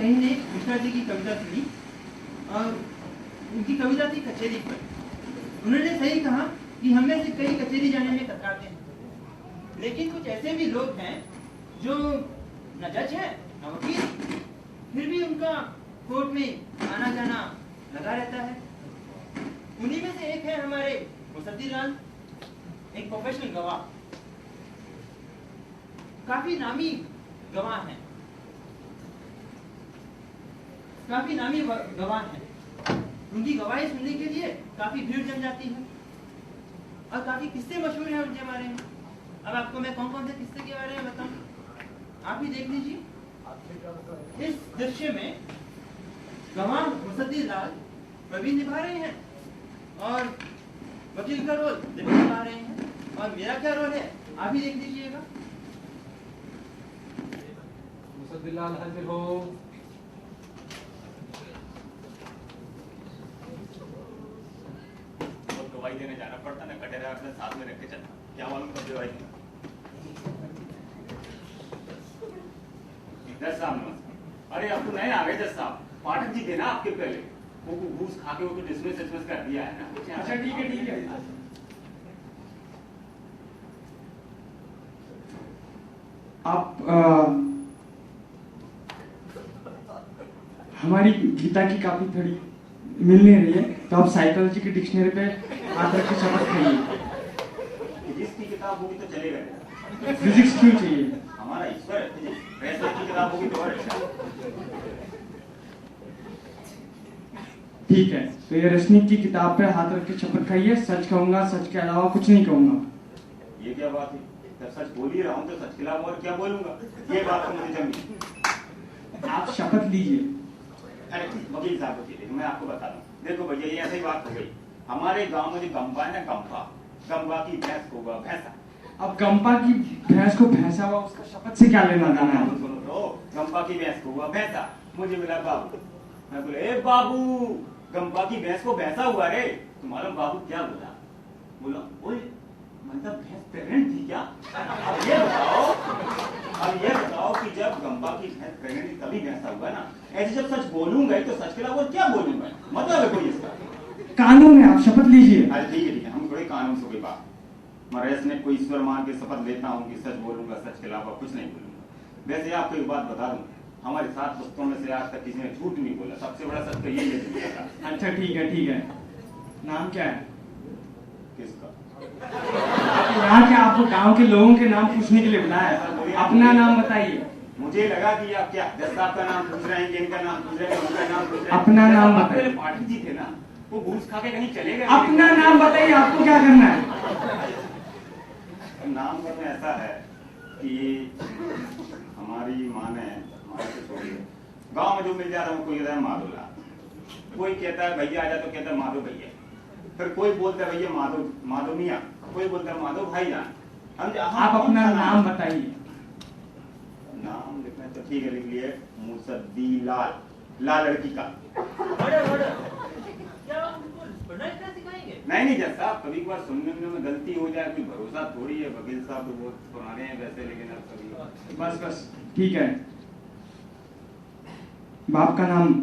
कहीं ने मिश्रा जी की कविता सुनी और उनकी कविता थी कचेरी पर। उन्होंने सही कहा कि हम में से कई कचेरी जाने में कतराते हैं, लेकिन कुछ ऐसे भी लोग हैं जो न जज है न वकील, फिर भी उनका कोर्ट में आना जाना लगा रहता है। उन्हीं में से एक है हमारे मुसद्दीलाल, एक प्रोफेशनल गवाह, काफी नामी गवाह हैं, काफी नामी गवाह हैं। उनकी गवाही सुनने के लिए काफी भीड़ जम जाती है और काफी किस्से मशहूर हैं उनके बारे में। अब आपको मैं कौन कौन से किस्से के बारे में बताऊं, आप ही देख लीजिए। इस दृश्य में गवाह मुसद्दीलाल प्रवीण निभा रहे हैं और वकील का रोल दिलीप निभा रहे हैं, और मेरा क्या रोल है आप ही देख लीजिएगा। मुसद्दीलाल हाजिर हो। दवाई देने जाना पड़ता ना, कटेरा अपने साथ में रख के चलना, क्या मालूम कब दवाई। जज साहब नमस्कार। अरे अब तो नए आ गए जज साहब, पाठक जी थे ना आपके पहले, वो घूस खा के वो डिसमिस कर दिया है ना। अच्छा ठीक है ठीक है। आप हमारी गीता की काफी थोड़ी मिल नहीं रही है, तो आप साइकोलॉजी की डिक्शनरी पे हाथ रख के शपथ खाइए। फिजिक्स की किताब होगी तो चलेगा। फिजिक्स क्यों चाहिए? हमारा ईश्वर है फिजिक्स, वैसे की किताब होगी तो और अच्छा। ठीक है, तो ये रश्मि की किताब पे हाथ रख के शपथ खाइए। सच कहूंगा, सच के अलावा कुछ नहीं कहूंगा। ये क्या बात है, जब सच बोल ही रहा हूँ तो सच के अलावा और क्या बोलूंगा, ये बात तो मुझे जमी। आप शपथ लीजिए। अरे वकील साहब वकील, मैं आपको बता दूं, देखो भैया ये ऐसी बात हो गई, हमारे गांव में जो गंपा है ना, गंपा की भैंस को हुआ भैंसा। अब गंपा की भैंस को भैंसा हुआ, उसका शपथ से क्या लेना देना है? सुनो तो, गंपा की भैंस को हुआ भैंसा, मुझे मिला बाबू। मैं बोले ए बाबू, गंपा की भैंस को भैंसा हुआ रे। तुम्हारा बाबू क्या बोला? बोला ओए मतलब भैंस प्रेग्नेंट थी क्या? अब ये बताओ कि जब गंपा की भैंस प्रेग्नेंट थी तभी भैंसा हुआ ना। ऐसे जब सच बोलूंगा तो सच के अलावा और क्या बोलूंगा, मतलब है कोई इसका? कानून है, आप शपथ लीजिए। अरे ठीक है, हम थोड़े कानून से कोई बात, मैं इसमें कोई ईश्वर मान के शपथ लेता हूँ कि सच बोलूंगा, सच के अलावा कुछ नहीं बोलूंगा। वैसे आपको एक बात बता दूं, हमारे 7 दोस्तों में से आज तक किसी ने झूठ नहीं बोला, सबसे बड़ा सच तो यही है। अच्छा ठीक है ठीक है। नाम क्या है किसका? यहाँ के आपको गांव के लोगों के नाम पूछने के लिए बुलाया है, अपना नाम बताइए। मुझे लगा कि आप क्या जज साहब का नाम पूछ रहे हैं, इनका नाम पूछ रहे हैं, उनका नाम पूछ रहे हैं। अपना नाम बताइए। पाठक जी थे ना, वो घूस खा के कहीं चले गए। अपना नाम बताइए, आपको क्या करना है? नाम में ऐसा है कि हमारी माँ ने गांव में जो मिल जाता है वो कोई कहता है माधोलाल, कोई कहता है भैया आ जा तो कहता है माधो भैया, फिर कोई बोलता है भैया माधो मियाँ, कोई बोलता है माधो भाईजान। आप अपना नाम बताइए। नाम लिखना तो ठीक है, लिख लिए मुसद्दीलाल, लाल लड़की का। नहीं जज साहब, कभी कभार सुनने में गलती हो जाए, कोई भरोसा थोड़ी है। वकील साहब तो बहुत पुराने हैं वैसे, लेकिन अब कभी बस ठीक है। बाप का नाम?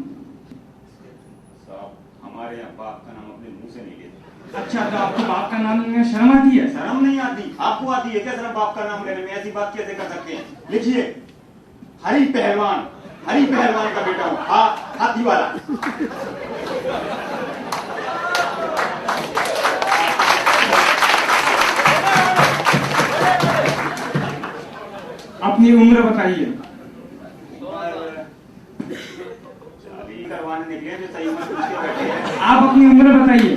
साहब हमारे यहाँ बाप का नाम अपने मुंह से नहीं लेते। अच्छा, तो आपको बाप का नाम लेने में शर्म आती है? शर्म नहीं आती, आपको आती है क्या शर्म बाप का नाम लेने में? ऐसी बात कैसे कर सकते हैं? लिखिए हरी पहलवान का बेटा हूँ, हाथी वाला। अपनी उम्र बताइए। शादी करवाने निकले जो सही उम्र पूछ के बैठे हैं। आप अपनी उम्र बताइए।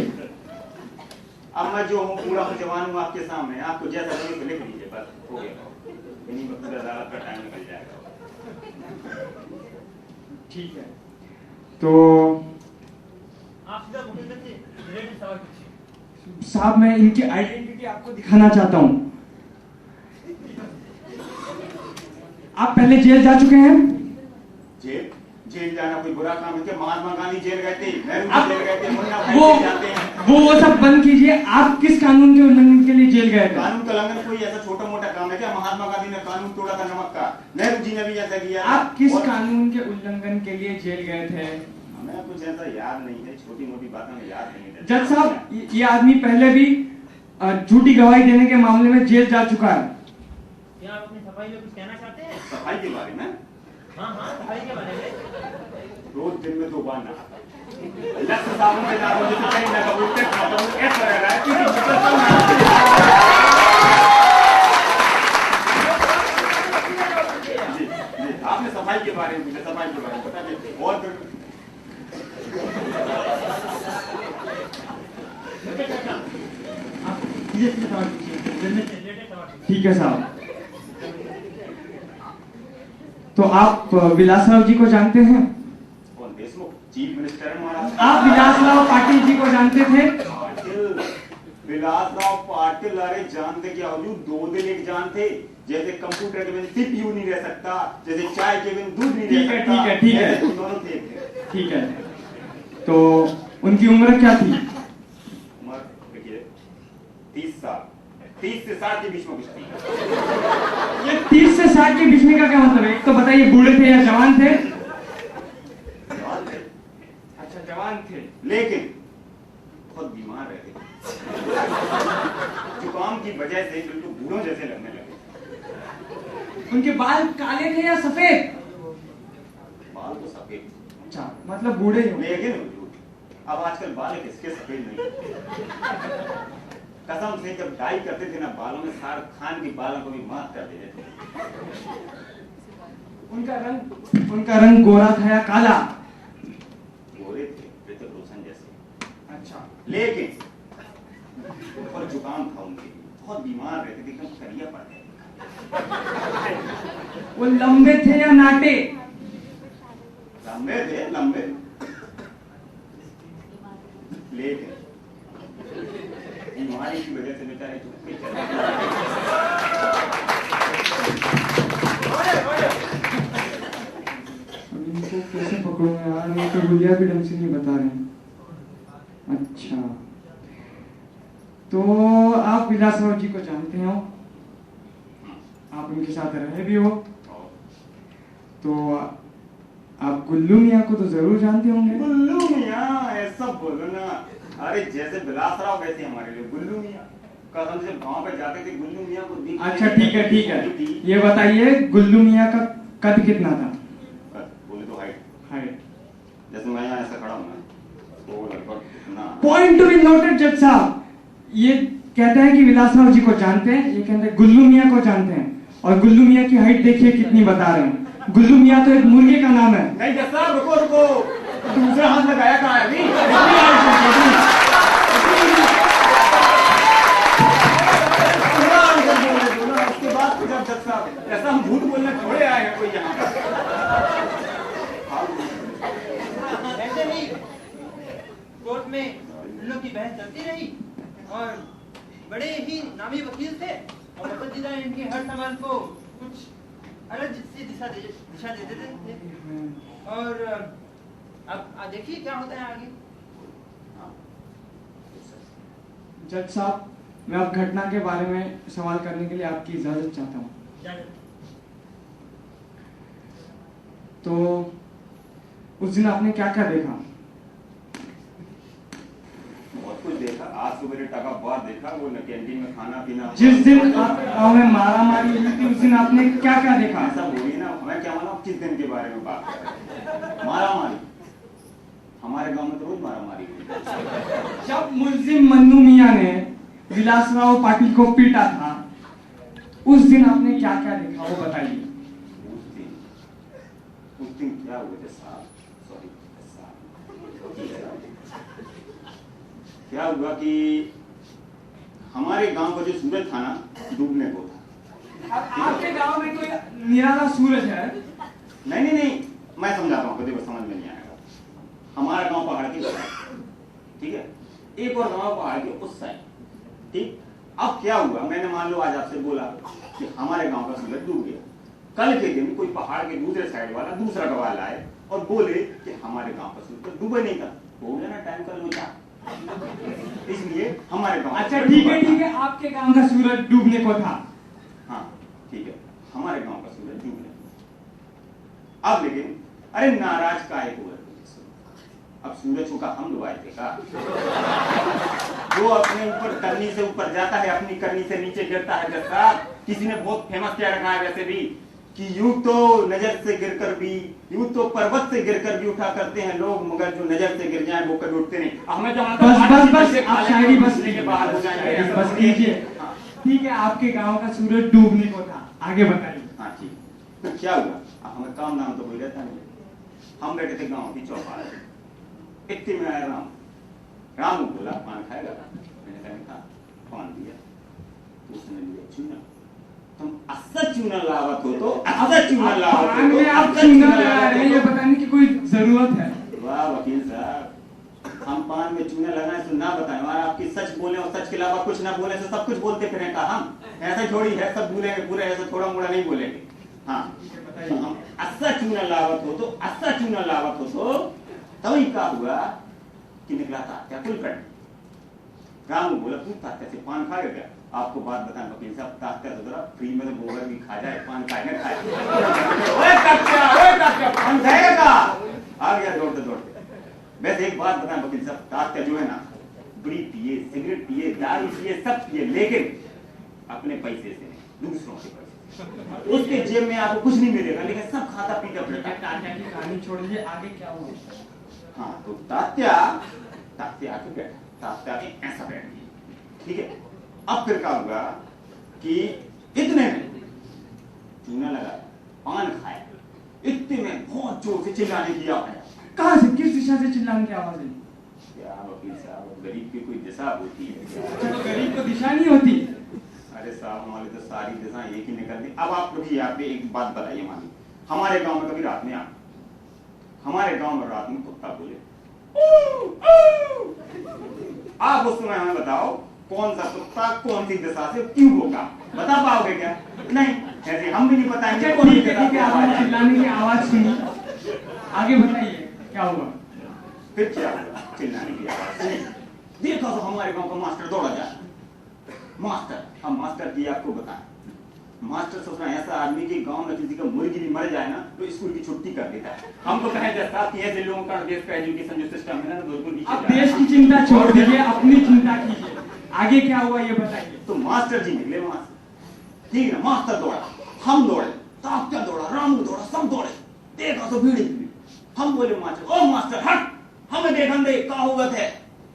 अब मैं जो हूँ पूरा जवान हूँ आपके सामने, आपको जैसा लगे तो लिख लीजिए, बस हो गया। इन्हीं में पूरा अदालत का टाइम निकल जाएगा। ठीक है, तो साहब मैं इनकी आइडेंटिटी आपको दिखाना चाहता हूँ। आप पहले जेल जा चुके हैं? जेल जाना कोई बुरा काम है क्या? महात्मा गांधी जेल गए थे, नेहरू जेल गए थे, मुन्ना भाई जेल जाते हैं। वो सब बंद कीजिए। आप किस कानून के उल्लंघन के लिए जेल गए थे? कानून का उल्लंघन कोई ऐसा छोटा मोटा काम है क्या? महात्मा गांधी ने कानून तोड़ा था नमक का, नेहरू जी ने भी ऐसा किया। आप किस और कानून के उल्लंघन के लिए जेल गए थे? हमें कुछ ऐसा याद नहीं है, छोटी मोटी बातें हमें याद नहीं है। जज साहब, ये आदमी पहले भी झूठी गवाही देने के मामले में जेल जा चुका है। क्या आप अपनी सफाई में कुछ कहना चाहते हैं? सफाई के बारे में? हाँ हाँ, सफाई के बारे में। रोज दिन में 2 बार नहाता हूं। लक्ष्य साबुन के साथ मुझे तो कहीं ना कबूलते खाता हूं, ऐसा लग रहा है किसी जी जी, आपने सफाई के बारे में पूछा, सफाई के बारे में बताइए। और ठीक है साहब। तो आप विलासराव जी को जानते हैं? कौन? देशमुख चीफ मिनिस्टर है महाराष्ट्र। आप विलासराव पाटिल जी को जानते थे? विलासराव पाटिल, अरे जानते क्या हुजूर, 2 दिन एक जान थे। जैसे कंप्यूटर के बिना CPU नहीं रह सकता, जैसे चाय के बिना दूध नहीं रह सकता। ठीक है ठीक है दोनों थे। ठीक है। तो उनकी उम्र क्या थी? उम्र देखिए 30 साल, 30 से 60 के बीच में कुछ नहीं। ये 30 से 60 के बीच में का क्या मतलब है? एक तो बताइए, बूढ़े थे या जवान थे? जवान थे। अच्छा, जवान थे। लेकिन बहुत बीमार रहते, जुकाम की वजह से बिल्कुल बूढ़ों जैसे लगने लगे। उनके बाल काले थे या सफेद? बाल तो सफेद, अच्छा, मतलब बूढ़े ही होंगे। लेकिन हुजूर, अब आजकल बाल किसके सफेद नहीं। कसम से जब डाई करते थे ना बालों में, शाहरुख खान की बालों को भी मात कर देते थे। उनका रंग गोरा था या काला? गोरे थे, ऋतिक रोशन जैसे। अच्छा। लेकिन और जुकाम था उनके, बहुत बीमार रहते थे, एकदम करिया पड़ते थे। वो लंबे थे या नाटे? लंबे थे, लंबे। लेकिन बीमारी की वजह से बेचारे झुकते चले। इनको कैसे पकड़ूंगा यार, मैं तो गुलिया भी ढंग से नहीं बता रहे हैं। अच्छा, तो आप विलासराव जी को जानते हो, आप उनके साथ रहे भी हो, तो आप गुल्लू मियाँ को तो जरूर जानते होंगे। गुल्लू मियाँ ऐसा बोलो ना, अरे जैसे विलासराव वैसे हमारे लिए गुल्लू मियाँ। कसम से गांव पे जाते थे, गुल्लू मियाँ को दिख। अच्छा ठीक है ठीक है, ये बताइए गुल्लू मियाँ का कद कितना था? बोले तो हाइट जैसे मैं यहाँ ऐसा खड़ा हूँ ना, तो लगभग इतना। पॉइंट टू बी नोटेड जज साहब। ये कहता है कि विलासराव जी को जानते हैं, ये कहते हैं गुल्लू मियाँ को जानते हैं, और गुल्लू मियाँ की हाइट देखिए कितनी बता रहे हैं। गुल्लू मियाँ तो एक मुर्गे का नाम है। नहीं जज साहब, रुको रुको, दूसरा हाथ लगाया कहाँ है अभी? उसके बाद जज साहब, ऐसा हम झूठ बोलने थोड़े आए हैं कोई यहाँ। ऐसे नहीं, कोर्ट में उन लोग की बहस चलती रही और बड़े ही नामी वकील थे, और पसंदीदा इनके हर सवाल को कुछ अलग दिशा दे देते थे। और अब देखिए क्या होता है आगे। जज साहब, मैं अब घटना के बारे में सवाल करने के लिए आपकी इजाजत चाहता हूँ। तो उस दिन आपने क्या क्या देखा? बहुत कुछ देखा। आज सुबह टका बार देखा, वो न कैंटीन में खाना पीना। जिस दिन आपके गाँव में मारा मारी हुई थी, उस दिन आपने क्या क्या देखा? ऐसा बोलिए ना, हमें क्या मालूम किस दिन के बारे में बात कर रहे हैं। मारा मारी हमारे गांव में तो रोज मारा मारी हुई। जब मुल्जिम मन्नू मियाँ ने विलासराव पाटिल को पीटा था, उस दिन आपने क्या क्या देखा वो बताइए। उस दिन क्या हुआ था साहब, सॉरी क्या हुआ कि हमारे गांव का जो सूरज था ना, डूबने को था। आपके गांव में कोई निराला सूरज है? नहीं, मैं समझाता हूँ, देखो समझ में नहीं आएगा। हमारा गांव पहाड़ की साइड, ठीक है, एक और गांव पहाड़ के उस साइड, ठीक। अब क्या हुआ, मैंने मान लो आज आपसे बोला कि हमारे गांव का सूरज डूब गया। कल के दिन कोई पहाड़ के दूसरे साइड वाला दूसरा गवाह लाए और बोले कि हमारे गांव का सूरज डूबा नहीं था। हो गया ना टाइम का लोचा, इसलिए हमारे गांव। अच्छा ठीक है, आपके गांव का सूरज डूबने को था। हाँ ठीक है, अब लेकिन अरे नाराज काहे हुए? अब सूरज को का हम डुबाए थे का? जो अपने ऊपर करनी से ऊपर जाता है, अपनी करनी से नीचे गिरता है। जैसा किसी ने बहुत फेमस क्या रखा है वैसे भी कि यूं तो नजर से गिरकर भी, यूं तो पर्वत से गिरकर भी उठा करते हैं लोग, मगर जो नजर से गिर जाए वो कभी उठते नहीं। हमें जो बस आप शायरी बस लेके बाहर हो जाएंगे। बस कीजिए। ठीक है, आपके गांव का सूरज डूबने को था, आगे बताइए। हाँ ठीक, तो क्या हुआ? अब हमें काम नाम तो कोई रहता नहीं। हम बैठे थे गाँव की चौपाल, इतने में आया राम बोला पान खाएगा? मैंने कहा पान दिया। तो उसने लिया चूना। तुम असर चूना लावत हो तो असर चूना लावत हो तो आप चूना लगा रहे हैं, ये बताने की कोई जरूरत है? वाह वकील साहब, हम पान में चूना लगाए तो ना बताएं और आपकी सच बोले और सच के अलावा कुछ ना बोले तो सब कुछ बोलते फिर का हम ऐसा थोड़ी है, सब बोलेंगे पूरे ऐसा थोड़ा मोड़ा नहीं बोलेंगे। हाँ तो हम असर चूना लावत हो तो असर चूना लावत हो तो तभी क्या हुआ कि निकला तात्या कुलकर्णी। राम बोला तू तात्या से पान खाएगा क्या? आपको बात बताएं वकील साहब, तात्या तो जरा फ्री में तो गोबर भी खा जाए, पान खाए ना खाए। ओए तात्या पान खाएगा? आ गया दौड़ते दौड़ते। वैसे एक बात बताएं वकील साहब, तात्या जो है ना बीड़ी पिए, सिगरेट पिए, दारू पिए, सब पिए, लेकिन अपने पैसे से नहीं, दूसरों के पैसे। उसके जेब में आपको कुछ नहीं मिलेगा, लेकिन सब खाता पीता फिरता। तात्या की कहानी छोड़िए, आगे क्या हुआ? हाँ तो तात्या आके बैठा, तात्या के ऐसा बैठ गया, ठीक है। अब फिर क्या हुआ कि इतने में चूना लगा, पान खाया, इतने में बहुत जोर से चिल्लाने की आवाज। कहां से, किस दिशा से चिल्लाने की आवाज आई? क्या वकील साहब, गरीब की कोई दिशा होती है? तो गरीब को दिशा नहीं होती? अरे साहब हमारी तो सारी दिशा एक ही निकलती। अब आप कभी यहाँ पे एक बात बताइए, मानिए हमारे गांव में कभी रात में हमारे गांव में रात में कुत्ता बोले, आप उस समय हमें बताओ कौन सा कुत्ता कौन सी दिशा से क्यों होगा? बता पाओगे क्या? नहीं, ऐसे हम भी नहीं बताएंगे। ठीक है, आपने चिल्लाने की आवाज सुनी, आगे बताइए क्या हुआ? फिर क्या हुआ? चिल्लाने की आवाज सुनी, देखा तो हमारे गांव का मास्टर दौड़ा जाए। मास्टर, हम मास्टर की आपको बताएं, मास्टर सोच रहा है ऐसा आदमी के गांव में किसी का मुर्गी भी मर जाए ना तो स्कूल की छुट्टी कर देता है। हम तो कहें जैसा कि ऐसे लोगों का देश का एजुकेशन जो सिस्टम है ना बिल्कुल नीचे। अब देश की चिंता छोड़ दीजिए, अपनी चिंता कीजिए, आगे क्या हुआ ये बताइए। तो मास्टर जी निकले वहां से, ठीक है ना, मास्टर दौड़ा, हम दौड़े, तात्या दौड़ा, रामू दौड़ा, सब दौड़े, देखा तो भीड़ ही। हम बोले मास्टर, ओ मास्टर हट, हमें देखन दे क्या हुआ थे,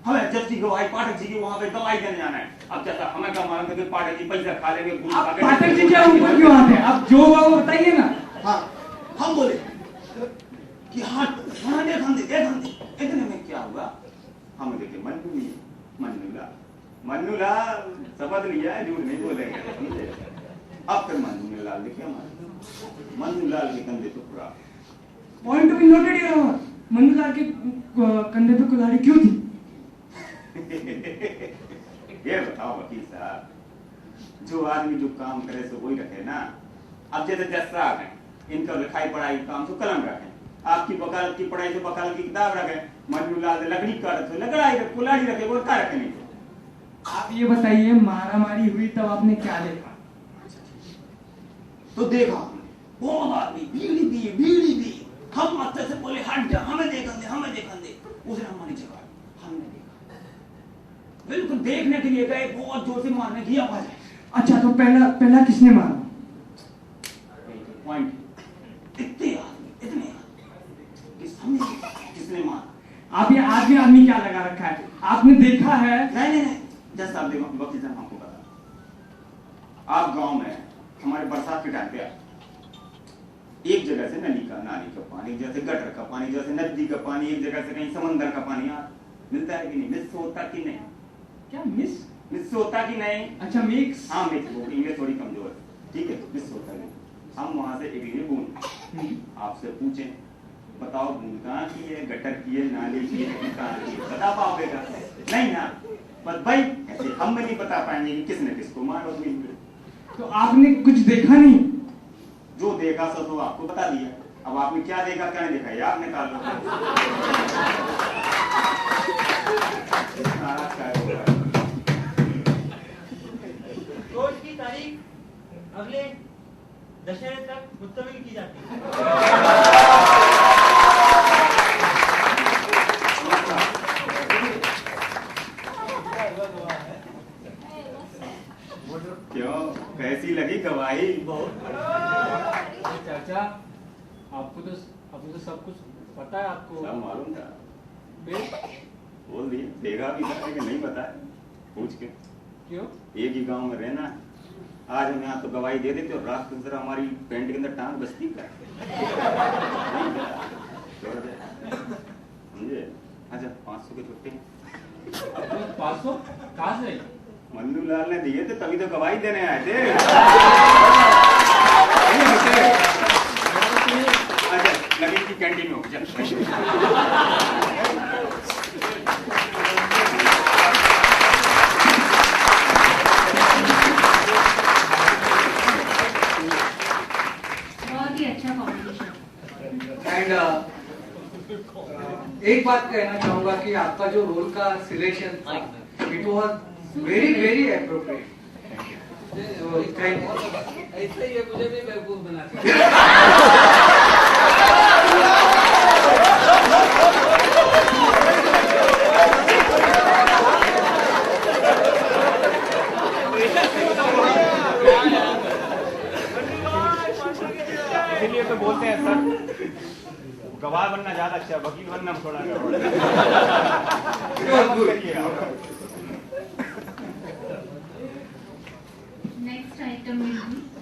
हमें जब की गवाही पाठक जी की वहां पे दवाई देने जाना है। अब जैसा हमें क्या मालूम कि पाठक जी पैसा खा लेंगे, पाठक जी क्या ऊपर क्यों आते हैं? अब जो हुआ वो बताइए ना। हाँ हम बोले कि हट, हमें देखन दे, देखन दे। इतने में क्या हुआ, हमें देखे मन्नूला शपथ लिया है, झूठ नहीं बोलेंगे। अब फिर मन्नू लाल देखे हमारे, मन्नू लाल के कंधे पे पूरा पॉइंट भी नोटेड है। मन्नू लाल के कंधे पे कुल्हाड़ी क्यों थी? ये बताओ वकील साहब, जो आदमी जो काम करे सो वही रखे ना। अब जैसे जज साहब हैं, इनका लिखाई पढ़ाई काम तो कलम रखे, आपकी वकालत की पढ़ाई तो वकालत की किताब रखे। मन्नू लाल लकड़ी काट तो लकड़ी रखे, कुल्हाड़ी रखे, वो क्या रखे नहीं। आप ये बताइए, मारा मारी हुई तब आपने क्या देखा? तो देखा हमने बहुत आदमी बीड़ी दी, हम मास्टर से बोले हट जा, हमें देखन दे। उसने हमारी जगह हमने देखा, बिल्कुल देखने के लिए गए, बहुत जोर से मारने की आवाज है। अच्छा तो पहला किसने मारा? पॉइंट, इतने आदमी किसने मारा? आप ये आदमी क्या लगा रखा है? आपने देखा है? नहीं, जैसा आप देखो वकील साहब आपको बता, आप गांव में हमारे बरसात के टाइम पे एक जगह से नाली का पानी, जैसे गटर का पानी, जैसे नदी का पानी, एक जगह से कहीं समंदर का पानी मिलता है कि नहीं? मिक्स होता कि नहीं? क्या मिक्स होता कि नहीं? अच्छा मिक्स, हाँ मिक्स, वो इंग्लिश थोड़ी कमजोर है, ठीक है, मिक्स होता है। हम वहां से एक बूंद आपसे पूछे, बताओ बूंद कहाँ की है, गटर की है, नाली की है, कहाँ की है? बता पाओगे क्या? नहीं ना, बस भाई ऐसे हम भी नहीं बता पाएंगे कि किसने किसको मारा। तो आपने कुछ देखा नहीं? जो देखा सो तो आपको बता दिया। अब आपने क्या देखा क्या नहीं देखा, याद निकाल लो। रोज की तारीख अगले दशहरे तक मुस्तमिल की जाती है। लगी गवाही बहुत। चाचा आपको तो सब कुछ पता है आपको। सब मालूम था, फिर बोल दिए, देगा भी था लेकिन नहीं पता पूछ के। क्यों? एक ही गांव में रहना है, आज हम यहाँ तो गवाही दे देते और रात को जरा हमारी पेंट के अंदर टांग बसती का समझे। अच्छा 500 के छुट्टे 500 कहाँ से? मन्नू लाल ने दिए थे तभी तो गवाही देने आए थे। अच्छा लगेज की कैंटीन में चल। बहुत ही अच्छा कॉम्बिनेशन। एंड एक बात कहना चाहूंगा कि आपका जो रोल का सिलेक्शन था it was very very appropriate. ऐसे ही मुझे भी बेवकूफ बना इसीलिए तो बोलते हैं सर गवाह बनना ज्यादा अच्छा, वकील बनना थोड़ा नेक्स्ट आइटम will be